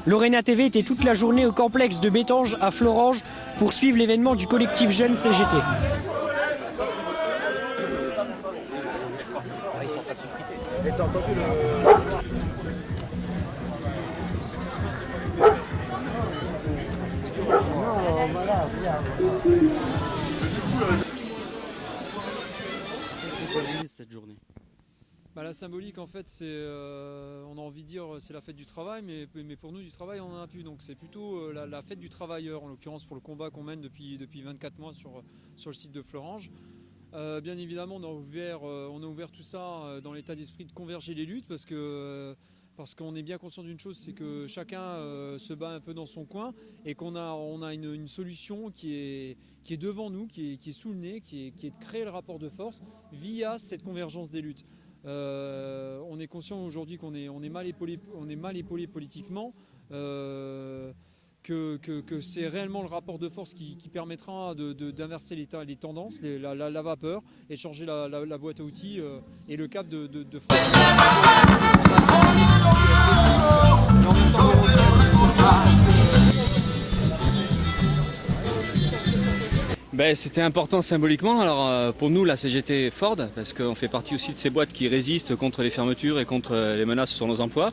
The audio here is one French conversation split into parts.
Lorena TV était toute la journée au complexe de Bétange à Florange pour suivre l'événement du collectif Jeunes CGT. Cette journée. La symbolique, en fait, c'est, on a envie de dire, c'est la fête du travail, mais pour nous, du travail, on n'en a plus. Donc c'est plutôt la fête du travailleur, en l'occurrence pour le combat qu'on mène depuis 24 mois sur le site de Florange. Bien évidemment, on a ouvert tout ça dans l'état d'esprit de converger les luttes, parce qu'on est bien conscient d'une chose, c'est que chacun se bat un peu dans son coin et qu'on a une solution qui est devant nous, qui est sous le nez, qui est de créer le rapport de force via cette convergence des luttes. On est conscient aujourd'hui qu'on est mal épaulé politiquement, que c'est réellement le rapport de force qui permettra d'inverser les tendances, la vapeur, et changer la boîte à outils et le cap de France. C'était important symboliquement. Alors pour nous, la CGT Ford, parce qu'on fait partie aussi de ces boîtes qui résistent contre les fermetures et contre les menaces sur nos emplois.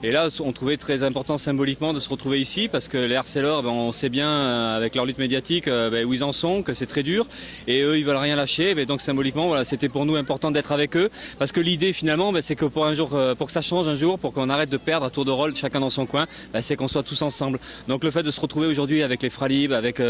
Et là, on trouvait très important symboliquement de se retrouver ici, parce que les harceleurs, on sait bien avec leur lutte médiatique où ils en sont, que c'est très dur, et eux, ils veulent rien lâcher. Donc symboliquement, voilà, c'était pour nous important d'être avec eux, parce que l'idée finalement, c'est que pour que ça change un jour, pour qu'on arrête de perdre à tour de rôle, chacun dans son coin, c'est qu'on soit tous ensemble. Donc le fait de se retrouver aujourd'hui avec les Fralib, avec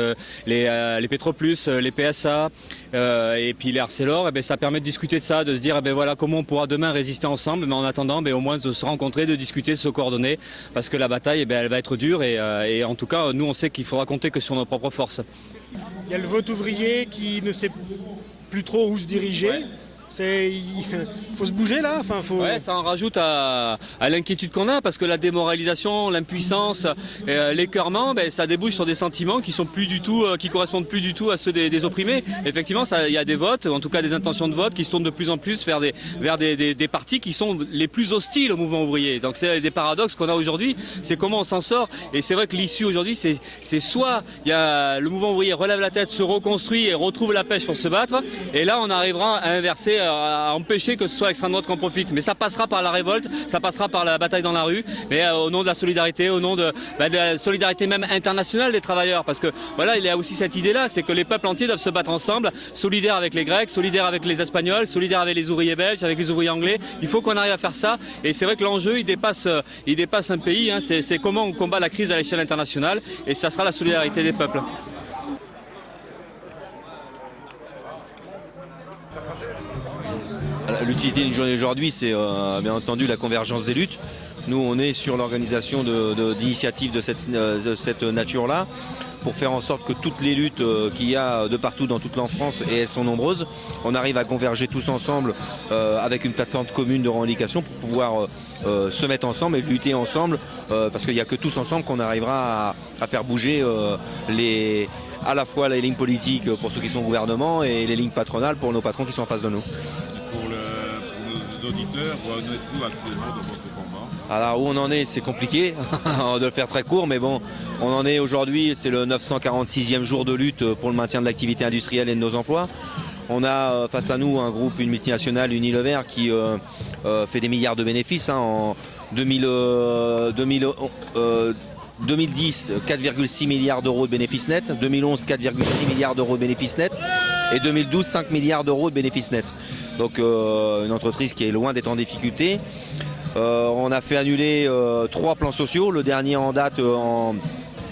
les Petroplus, les PSA et puis les harceleurs, ça permet de discuter de ça, de se dire voilà comment on pourra demain résister ensemble, mais en attendant au moins de se rencontrer, de discuter, de se coordonner, parce que la bataille elle va être dure et en tout cas nous on sait qu'il faudra compter que sur nos propres forces. Il y a le vote ouvrier qui ne sait plus trop où se diriger. Il faut se bouger là. Ouais, ça en rajoute à l'inquiétude qu'on a, parce que la démoralisation, l'impuissance, l'écœurement, ça débouche sur des sentiments qui sont plus du tout, qui correspondent plus du tout à ceux des opprimés. Effectivement, il y a des votes, en tout cas des intentions de vote, qui se tournent de plus en plus vers des partis qui sont les plus hostiles au mouvement ouvrier. Donc c'est des paradoxes qu'on a aujourd'hui. C'est comment on s'en sort. Et c'est vrai que l'issue aujourd'hui, c'est soit le mouvement ouvrier relève la tête, se reconstruit et retrouve la pêche pour se battre. Et là, on arrivera à inverser, à empêcher que ce soit l'extrême droite qu'on profite. Mais ça passera par la révolte, ça passera par la bataille dans la rue, mais au nom de la solidarité, au nom de la solidarité même internationale des travailleurs. Parce que voilà, il y a aussi cette idée-là, c'est que les peuples entiers doivent se battre ensemble, solidaires avec les Grecs, solidaires avec les Espagnols, solidaires avec les ouvriers belges, avec les ouvriers anglais. Il faut qu'on arrive à faire ça. Et c'est vrai que l'enjeu, il dépasse un pays. C'est comment on combat la crise à l'échelle internationale. Et ça sera la solidarité des peuples. L'utilité d'une journée d'aujourd'hui, c'est bien entendu la convergence des luttes. Nous, on est sur l'organisation d'initiatives de cette nature-là, pour faire en sorte que toutes les luttes qu'il y a de partout dans toute la France, et elles sont nombreuses, on arrive à converger tous ensemble avec une plateforme commune de revendication pour pouvoir se mettre ensemble et lutter ensemble, parce qu'il n'y a que tous ensemble qu'on arrivera à faire bouger à la fois les lignes politiques pour ceux qui sont au gouvernement et les lignes patronales pour nos patrons qui sont en face de nous. Pour nos auditeurs, où en êtes-vous actuellement dans votre combat? Alors où on en est, c'est compliqué de le faire très court, mais bon, on en est aujourd'hui, c'est le 946e jour de lutte pour le maintien de l'activité industrielle et de nos emplois. On a face à nous un groupe, une multinationale, Unilever, qui fait des milliards de bénéfices. En 2010, 4,6 milliards d'euros de bénéfices nets, 2011, 4,6 milliards d'euros de bénéfices nets, et 2012, 5 milliards d'euros de bénéfices nets. Donc une entreprise qui est loin d'être en difficulté. On a fait annuler 3 plans sociaux, le dernier en date en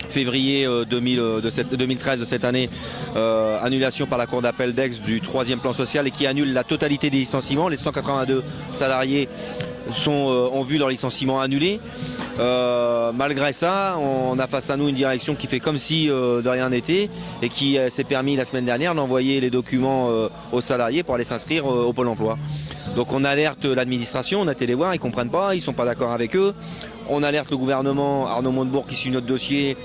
février 2013 de cette année, annulation par la Cour d'appel d'Aix du 3e plan social, et qui annule la totalité des licenciements. Les 182 salariés ont vu leur licenciement annulé. Malgré ça, on a face à nous une direction qui fait comme si de rien n'était, et qui s'est permis la semaine dernière d'envoyer les documents aux salariés pour aller s'inscrire au Pôle emploi. Donc on alerte l'administration, on a été les voir, ils ne comprennent pas, ils ne sont pas d'accord avec eux. On alerte le gouvernement, Arnaud Montebourg qui suit notre dossier,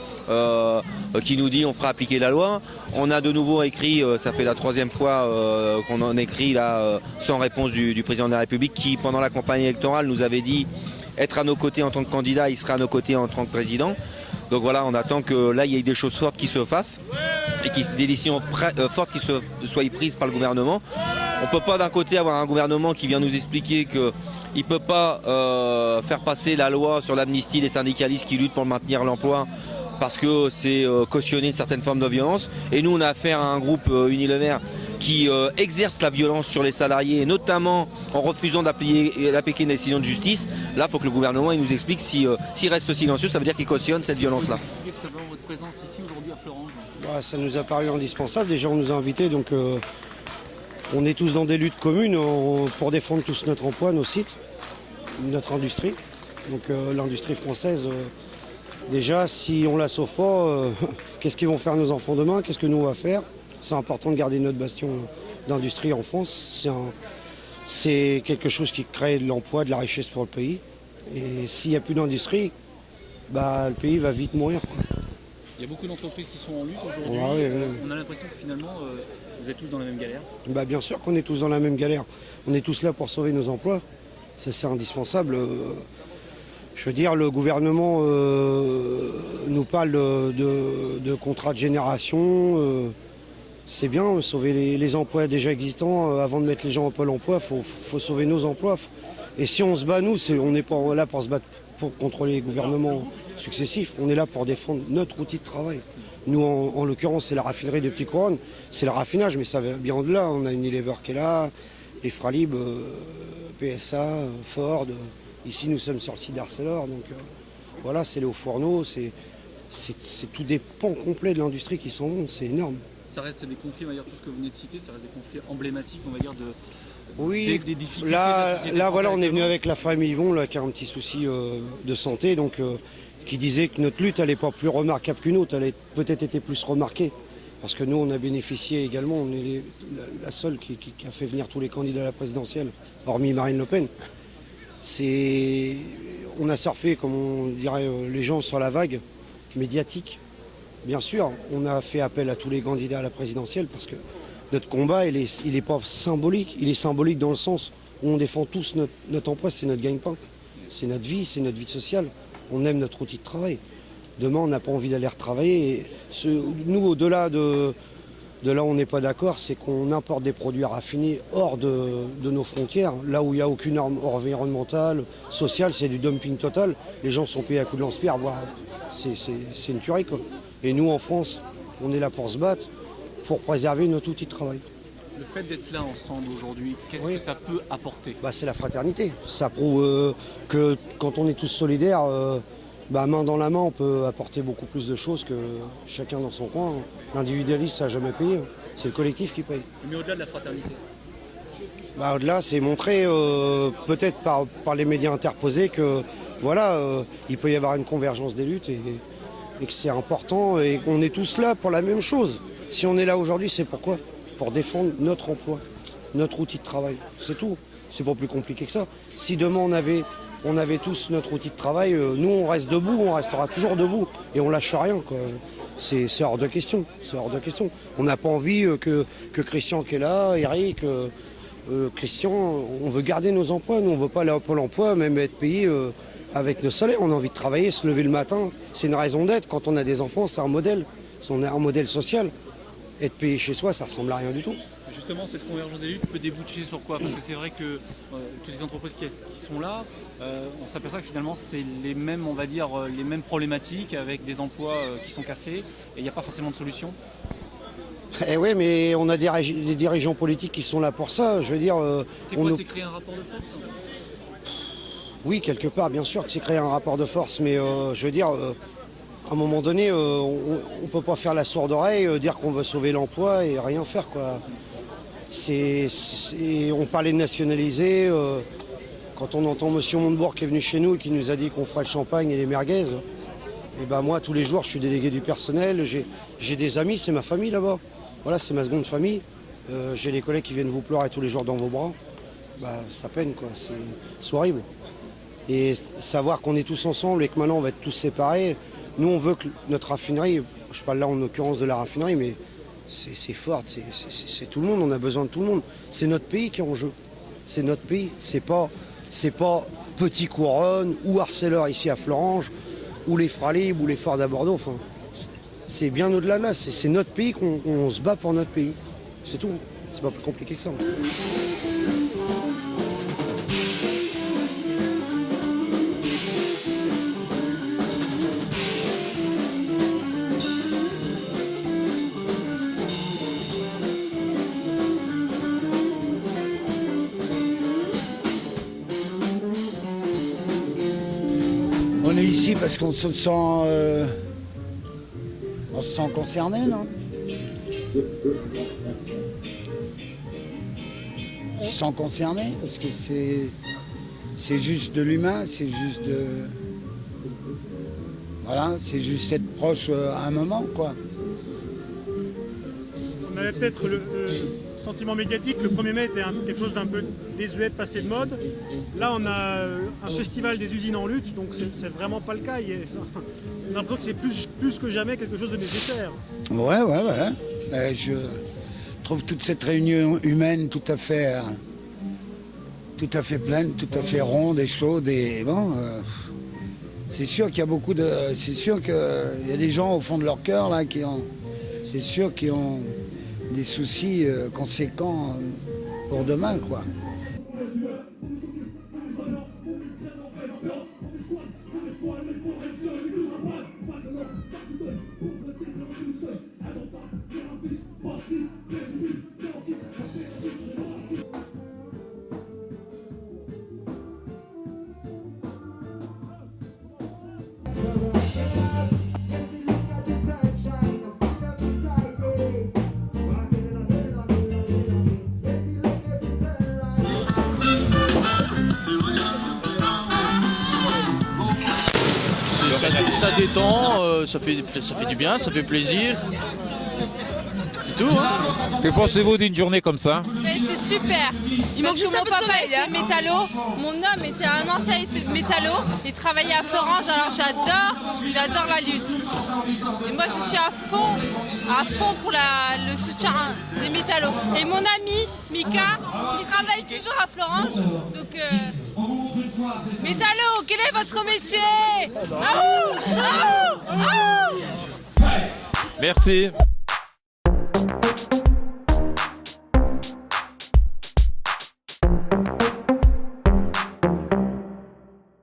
qui nous dit on fera appliquer la loi. On a de nouveau écrit, ça fait la 3e fois qu'on en écrit là, sans réponse du président de la République, qui pendant la campagne électorale nous avait dit être à nos côtés en tant que candidat, il sera à nos côtés en tant que président. Donc voilà, on attend que là, il y ait des choses fortes qui se fassent et des décisions fortes qui soient prises par le gouvernement. On ne peut pas d'un côté avoir un gouvernement qui vient nous expliquer qu'il ne peut pas faire passer la loi sur l'amnistie des syndicalistes qui luttent pour maintenir l'emploi parce que c'est cautionner une certaine forme de violence. Et nous, on a affaire à un groupe Unilever qui exerce la violence sur les salariés, notamment en refusant d'appliquer une décision de justice. Là, il faut que le gouvernement il nous explique s'il reste silencieux, ça veut dire qu'il cautionne cette violence-là. Votre présence ici aujourd'hui à Florange. Ça nous a paru indispensable. Déjà, on nous a invités, donc on est tous dans des luttes communes pour défendre tous notre emploi, nos sites, notre industrie. Donc l'industrie française, déjà, si on ne la sauve pas, qu'est-ce qu'ils vont faire nos enfants demain? Qu'est-ce que nous on va faire? C'est important de garder notre bastion d'industrie en France. C'est quelque chose qui crée de l'emploi, de la richesse pour le pays. Et s'il n'y a plus d'industrie, le pays va vite mourir, quoi. Il y a beaucoup d'entreprises qui sont en lutte aujourd'hui. Oui. On a l'impression que finalement, vous êtes tous dans la même galère. Bien sûr qu'on est tous dans la même galère. On est tous là pour sauver nos emplois. Ça, c'est indispensable. Je veux dire, le gouvernement nous parle de contrats de génération. C'est bien, sauver les emplois déjà existants. Avant de mettre les gens au pôle emploi, il faut sauver nos emplois. Et si on se bat, nous, on n'est pas là pour se battre contre les gouvernements successifs. On est là pour défendre notre outil de travail. Nous, en l'occurrence, c'est la raffinerie de Petite Couronne. C'est le raffinage, mais ça va bien au-delà. On a Unilever qui est là, les Fralib, PSA, Ford. Ici, nous sommes sur le site d'Arcelor. Donc voilà, c'est les hauts fourneaux. C'est tout des pans complets de l'industrie qui s'en vont. C'est énorme. Ça reste des conflits, on va dire, tout ce que vous venez de citer, ça reste des conflits emblématiques, on va dire, des difficultés là, de la société là voilà, on est venu actuellement. avec la famille Yvon, là, qui a un petit souci de santé, donc qui disait que notre lutte, elle n'est pas plus remarquable qu'une autre, elle a peut-être été plus remarquée. Parce que nous, on a bénéficié également, on est la seule qui a fait venir tous les candidats à la présidentielle, hormis Marine Le Pen. On a surfé, comme on dirait les gens, sur la vague médiatique. Bien sûr, on a fait appel à tous les candidats à la présidentielle parce que notre combat, il est pas symbolique. Il est symbolique dans le sens où on défend tous notre emploi, c'est notre gagne-pain. C'est notre vie sociale. On aime notre outil de travail. Demain, on n'a pas envie d'aller retravailler. Et nous, au-delà de là où on n'est pas d'accord, c'est qu'on importe des produits raffinés hors de nos frontières. Là où il n'y a aucune norme environnementale, sociale, c'est du dumping total. Les gens sont payés à coups de lance-pierre, voire c'est une tuerie, quoi. Et nous, en France, on est là pour se battre, pour préserver notre outil de travail. Le fait d'être là ensemble aujourd'hui, qu'est-ce que ça peut apporter? C'est la fraternité. Ça prouve que quand on est tous solidaires, main dans la main, on peut apporter beaucoup plus de choses que chacun dans son coin. L'individualisme, ça n'a jamais payé. C'est le collectif qui paye. Mais au-delà de la fraternité? Au-delà, c'est montrer, peut-être par les médias interposés, que voilà, il peut y avoir une convergence des luttes et que c'est important et qu'on est tous là pour la même chose. Si on est là aujourd'hui, c'est pourquoi? Pour défendre notre emploi, notre outil de travail. C'est tout. C'est pas plus compliqué que ça. Si demain on avait tous notre outil de travail, nous on reste debout, on restera toujours debout et on lâche rien, quoi. C'est hors de question. C'est hors de question. On n'a pas envie que Christian qui est là, Eric, Christian, on veut garder nos emplois. Nous on veut pas aller au Pôle emploi, même être payé avec nos salaires. On a envie de travailler, se lever le matin. C'est une raison d'être. Quand on a des enfants, c'est un modèle. On est un modèle social. Être payé chez soi, ça ressemble à rien du tout. Justement, cette convergence des luttes peut déboucher sur quoi? Parce que c'est vrai que toutes les entreprises qui sont là, on s'aperçoit que finalement c'est les mêmes, on va dire, les mêmes problématiques avec des emplois qui sont cassés et il n'y a pas forcément de solution. Eh oui, mais on a des dirigeants politiques qui sont là pour ça. Je veux dire, c'est quoi? C'est créer un rapport de force? Oui, quelque part, bien sûr que c'est créer un rapport de force, mais je veux dire, à un moment donné, on ne peut pas faire la sourde oreille, dire qu'on veut sauver l'emploi et rien faire, quoi. On parlait de nationaliser. Quand on entend M. Montebourg qui est venu chez nous et qui nous a dit qu'on fera le champagne et les merguez, et moi, tous les jours, je suis délégué du personnel, j'ai des amis, c'est ma famille là-bas. Voilà, c'est ma seconde famille. J'ai des collègues qui viennent vous pleurer tous les jours dans vos bras. Ça peine, quoi. C'est horrible. Et savoir qu'on est tous ensemble et que maintenant on va être tous séparés. Nous, on veut que notre raffinerie, je parle là en l'occurrence de la raffinerie, mais c'est fort, c'est tout le monde, on a besoin de tout le monde. C'est notre pays qui est en jeu. C'est notre pays. C'est pas Petit Couronne, ou Arcelor ici à Florange, ou les Fralib, ou les Ford à Bordeaux. Enfin, c'est bien au-delà de là. C'est notre pays qu'on se bat pour notre pays. C'est tout. C'est pas plus compliqué que ça. On est ici parce qu'on se sent concerné, non? On se sent concerné parce que c'est juste de l'humain, c'est juste de... Voilà, c'est juste être proche à un moment, quoi. On avait peut-être le sentiment médiatique, le 1er mai était quelque chose d'un peu désuet, passé de mode. Là, on a un festival des usines en lutte, donc c'est vraiment pas le cas. On a l'impression que c'est plus que jamais quelque chose de nécessaire. Ouais. Je trouve toute cette réunion humaine tout à fait pleine, tout à fait ronde et chaude. Et bon, c'est sûr qu'il y a beaucoup de... C'est sûr qu'il y a des gens au fond de leur cœur, là, qui ont des soucis conséquents pour demain, quoi. Ça détend, ça fait du bien, ça fait plaisir. C'est tout, hein. Que pensez-vous d'une journée comme ça? C'est super. Parce que mon papa était métallo, mon homme était un ancien métallo, il travaillait à Florange, alors j'adore la lutte. Et moi je suis à fond pour le soutien des métallos. Et mon ami Mika, il travaille toujours à Florange, donc métallo, quel est votre métier? Merci.